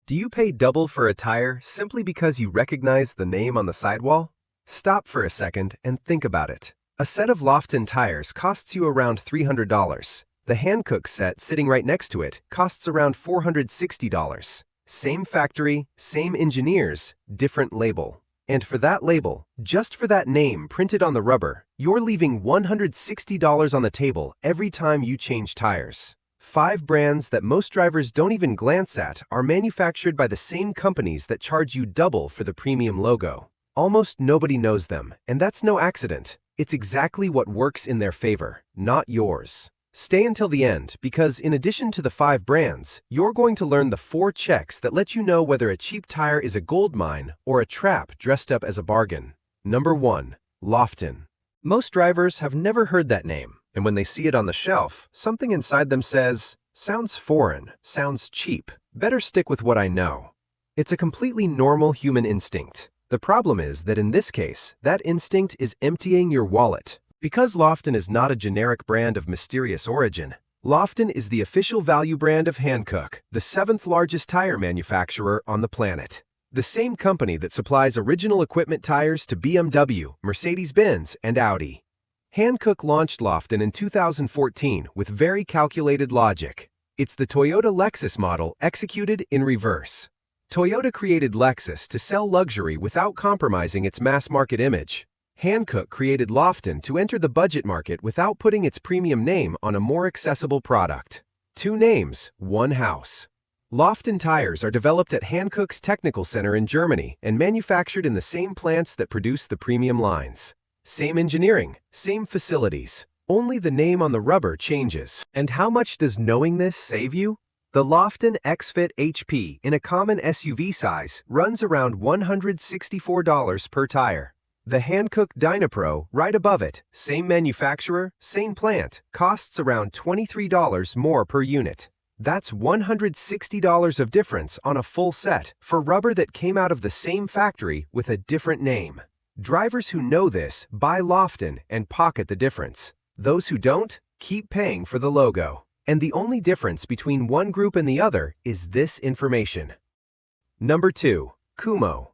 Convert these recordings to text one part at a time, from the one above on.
Do you pay double for a tire simply because you recognize the name on the sidewall? Stop for a second and think about it. A set of Laufenn tires costs you around $300. The Hankook set sitting right next to it costs around $460. Same factory, same engineers, different label. And for that label, just for that name printed on the rubber, you're leaving $160 on the table every time you change tires. 5 brands that most drivers don't even glance at are manufactured by the same companies that charge you double for the premium logo. Almost nobody knows them, and that's no accident. It's exactly what works in their favor, not yours. Stay until the end because in addition to the 5 brands, you're going to learn the 4 checks that let you know whether a cheap tire is a gold mine or a trap dressed up as a bargain. Number 1. Laufenn. Most drivers have never heard that name, and when they see it on the shelf, something inside them says, "Sounds foreign, sounds cheap, better stick with what I know." It's a completely normal human instinct. The problem is that in this case, that instinct is emptying your wallet. Because Laufenn is not a generic brand of mysterious origin, Laufenn is the official value brand of Hankook, the 7th largest tire manufacturer on the planet. The same company that supplies original equipment tires to BMW, Mercedes-Benz, and Audi. Hankook launched Laufenn in 2014 with very calculated logic. It's the Toyota Lexus model executed in reverse. Toyota created Lexus to sell luxury without compromising its mass-market image. Hankook created Laufenn to enter the budget market without putting its premium name on a more accessible product. 2 names, 1 house. Laufenn tires are developed at Hankook's technical center in Germany and manufactured in the same plants that produce the premium lines. Same engineering, same facilities. Only the name on the rubber changes. And how much does knowing this save you? The Laufenn X-Fit HP in a common SUV size runs around $164 per tire. The Hankook DynaPro right above it, same manufacturer, same plant, costs around $23 more per unit. That's $160 of difference on a full set for rubber that came out of the same factory with a different name. Drivers who know this buy Laufenn and pocket the difference. Those who don't, keep paying for the logo. And the only difference between one group and the other is this information. Number 2. Kumho.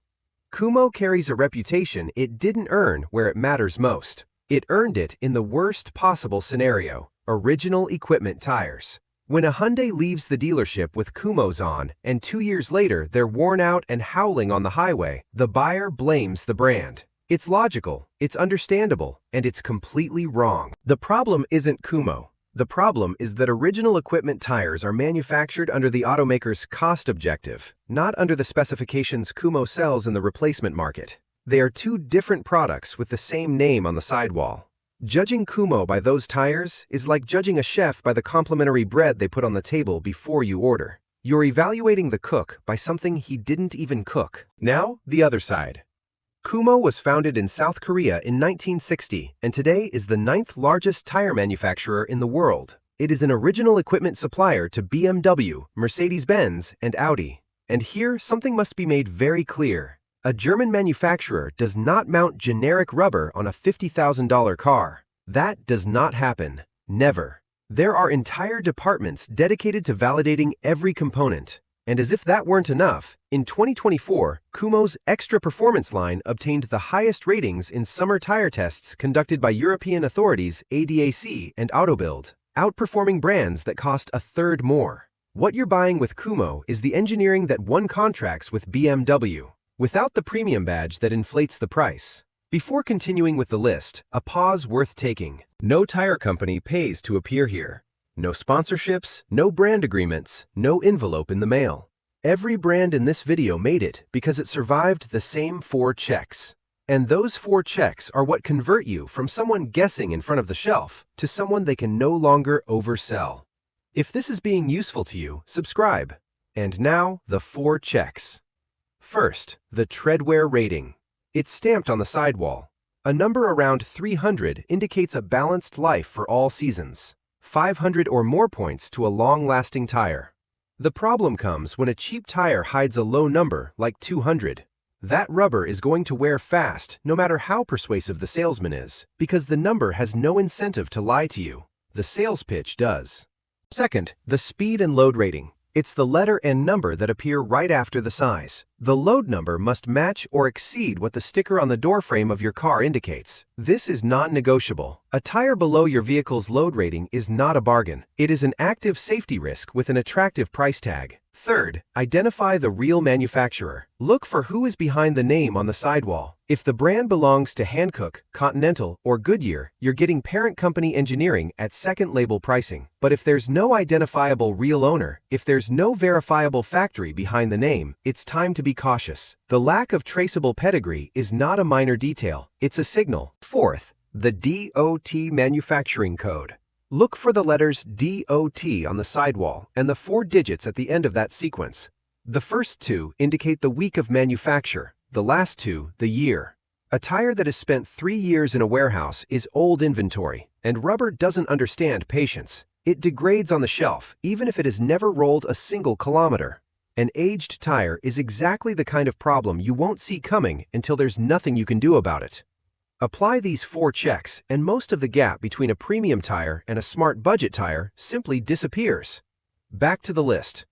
Kumho carries a reputation it didn't earn where it matters most. It earned it in the worst possible scenario, original equipment tires. When a Hyundai leaves the dealership with Kumho's on, and 2 years later they're worn out and howling on the highway, the buyer blames the brand. It's logical, it's understandable, and it's completely wrong. The problem isn't Kumho. The problem is that original equipment tires are manufactured under the automaker's cost objective, not under the specifications Kumho sells in the replacement market. They are 2 different products with the same name on the sidewall. Judging Kumho by those tires is like judging a chef by the complimentary bread they put on the table before you order. You're evaluating the cook by something he didn't even cook. Now, the other side. Kumho was founded in South Korea in 1960 and today is the 9th largest tire manufacturer in the world. It is an original equipment supplier to BMW, Mercedes-Benz, and Audi. And here, something must be made very clear. A German manufacturer does not mount generic rubber on a $50,000 car. That does not happen. Never. There are entire departments dedicated to validating every component. And as if that weren't enough, in 2024, Kumho's Extra Performance line obtained the highest ratings in summer tire tests conducted by European authorities ADAC and Autobild, outperforming brands that cost a third more. What you're buying with Kumho is the engineering that won contracts with BMW, without the premium badge that inflates the price. Before continuing with the list, a pause worth taking. No tire company pays to appear here. No sponsorships, no brand agreements, no envelope in the mail. Every brand in this video made it because it survived the same 4 checks. And those 4 checks are what convert you from someone guessing in front of the shelf to someone they can no longer oversell. If this is being useful to you, subscribe. And now, the 4 checks. First, the treadwear rating. It's stamped on the sidewall. A number around 300 indicates a balanced life for all seasons. 500 or more points to a long-lasting tire. The problem comes when a cheap tire hides a low number like 200. That rubber is going to wear fast no matter how persuasive the salesman is, because the number has no incentive to lie to you. The sales pitch does. Second, the speed and load rating. It's the letter and number that appear right after the size. The load number must match or exceed what the sticker on the doorframe of your car indicates. This is non-negotiable. A tire below your vehicle's load rating is not a bargain. It is an active safety risk with an attractive price tag. Third, identify the real manufacturer. Look for who is behind the name on the sidewall. If the brand belongs to Hankook, Continental, or Goodyear, you're getting parent company engineering at second label pricing. But if there's no identifiable real owner, if there's no verifiable factory behind the name, it's time to be cautious. The lack of traceable pedigree is not a minor detail, it's a signal. Fourth, the DOT manufacturing code. Look for the letters DOT on the sidewall and the 4 digits at the end of that sequence. The first 2 indicate the week of manufacture, the last 2, the year. A tire that has spent 3 years in a warehouse is old inventory, and rubber doesn't understand patience. It degrades on the shelf, even if it has never rolled a single kilometer. An aged tire is exactly the kind of problem you won't see coming until there's nothing you can do about it. Apply these 4 checks, and most of the gap between a premium tire and a smart budget tire simply disappears. Back to the list.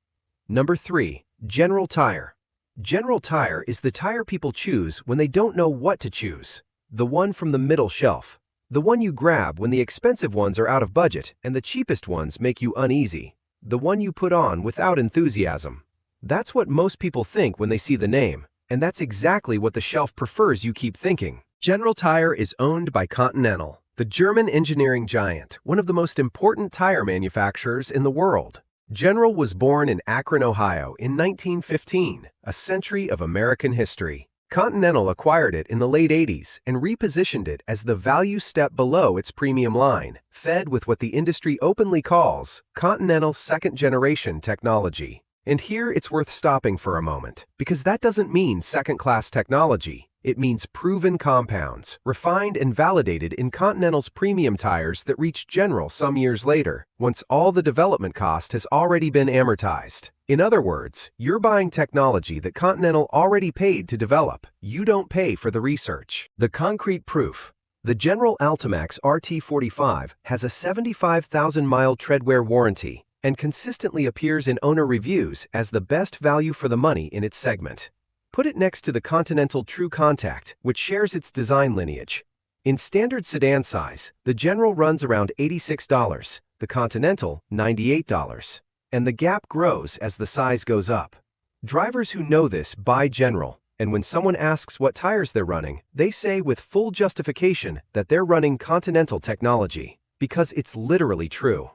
Number 3. General tire. General tire is the tire people choose when they don't know what to choose. The one from the middle shelf. The one you grab when the expensive ones are out of budget and the cheapest ones make you uneasy. The one you put on without enthusiasm. That's what most people think when they see the name, and that's exactly what the shelf prefers you keep thinking. General Tire is owned by Continental, the German engineering giant, one of the most important tire manufacturers in the world. General was born in Akron, Ohio in 1915, a century of American history. Continental acquired it in the late 80s and repositioned it as the value step below its premium line, fed with what the industry openly calls Continental second-generation technology. And here it's worth stopping for a moment, because that doesn't mean second-class technology. It means proven compounds, refined and validated in Continental's premium tires that reach General some years later, once all the development cost has already been amortized. In other words, you're buying technology that Continental already paid to develop. You don't pay for the research. The concrete proof. The General Altimax RT45 has a 75,000-mile treadwear warranty and consistently appears in owner reviews as the best value for the money in its segment. Put it next to the Continental True Contact, which shares its design lineage. In standard sedan size, the General runs around $86, the Continental $98, and the gap grows as the size goes up. Drivers who know this buy General, and when someone asks what tires they're running, they say with full justification that they're running Continental technology, because it's literally true.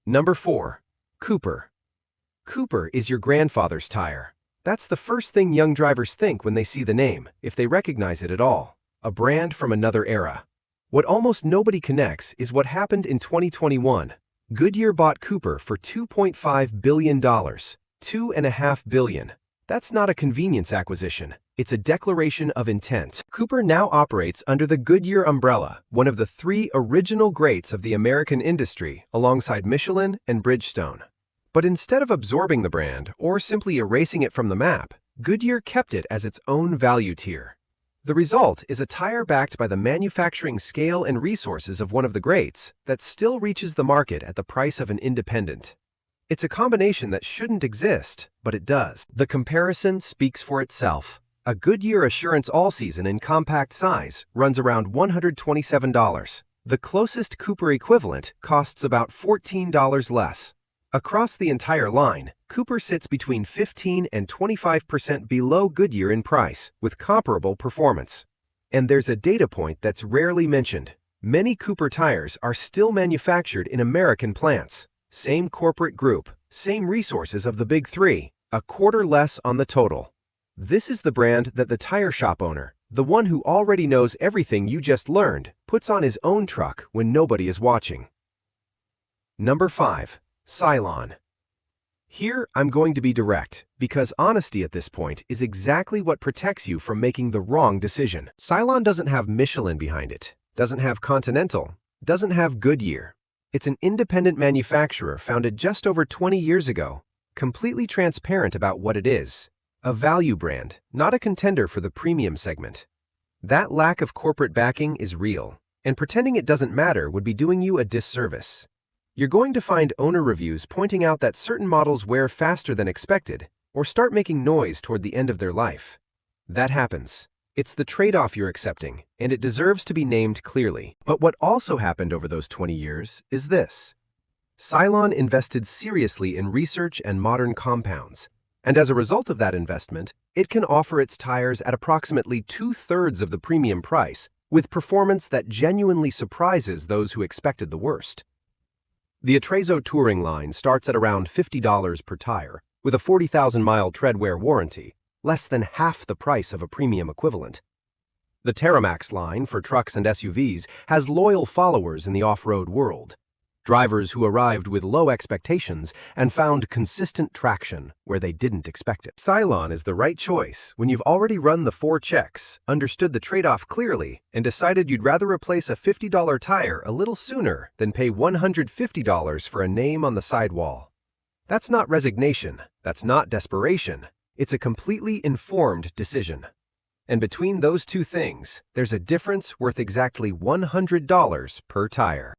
Number 4. Cooper. Cooper is your grandfather's tire. That's the first thing young drivers think when they see the name, if they recognize it at all. A brand from another era. What almost nobody connects is what happened in 2021. Goodyear bought Cooper for $2.5 billion. $2.5 billion. That's not a convenience acquisition. It's a declaration of intent. Cooper now operates under the Goodyear umbrella, one of the 3 original greats of the American industry, alongside Michelin and Bridgestone. But instead of absorbing the brand or simply erasing it from the map, Goodyear kept it as its own value tier. The result is a tire backed by the manufacturing scale and resources of one of the greats that still reaches the market at the price of an independent. It's a combination that shouldn't exist, but it does. The comparison speaks for itself. A Goodyear Assurance All-Season in compact size runs around $127. The closest Cooper equivalent costs about $14 less. Across the entire line, Cooper sits between 15 and 25% below Goodyear in price, with comparable performance. And there's a data point that's rarely mentioned. Many Cooper tires are still manufactured in American plants. Same corporate group, same resources of the big 3, a quarter less on the total. This is the brand that the tire shop owner, the one who already knows everything you just learned, puts on his own truck when nobody is watching. Number 5. Sailun. Here, I'm going to be direct, because honesty at this point is exactly what protects you from making the wrong decision. Sailun doesn't have Michelin behind it, doesn't have Continental, doesn't have Goodyear. It's an independent manufacturer founded just over 20 years ago, completely transparent about what it is. A value brand, not a contender for the premium segment. That lack of corporate backing is real, and pretending it doesn't matter would be doing you a disservice. You're going to find owner reviews pointing out that certain models wear faster than expected or start making noise toward the end of their life. That happens. It's the trade-off you're accepting, and it deserves to be named clearly. But what also happened over those 20 years is this. Sailun invested seriously in research and modern compounds, and as a result of that investment, it can offer its tires at approximately 2/3 of the premium price, with performance that genuinely surprises those who expected the worst. The Atrezo Touring line starts at around $50 per tire, with a 40,000-mile tread-wear warranty, less than half the price of a premium equivalent. The Terramax line for trucks and SUVs has loyal followers in the off-road world, drivers who arrived with low expectations and found consistent traction where they didn't expect it. Sailun is the right choice when you've already run the 4 checks, understood the trade-off clearly, and decided you'd rather replace a $50 tire a little sooner than pay $150 for a name on the sidewall. That's not resignation, that's not desperation, it's a completely informed decision. And between those two things, there's a difference worth exactly $100 per tire.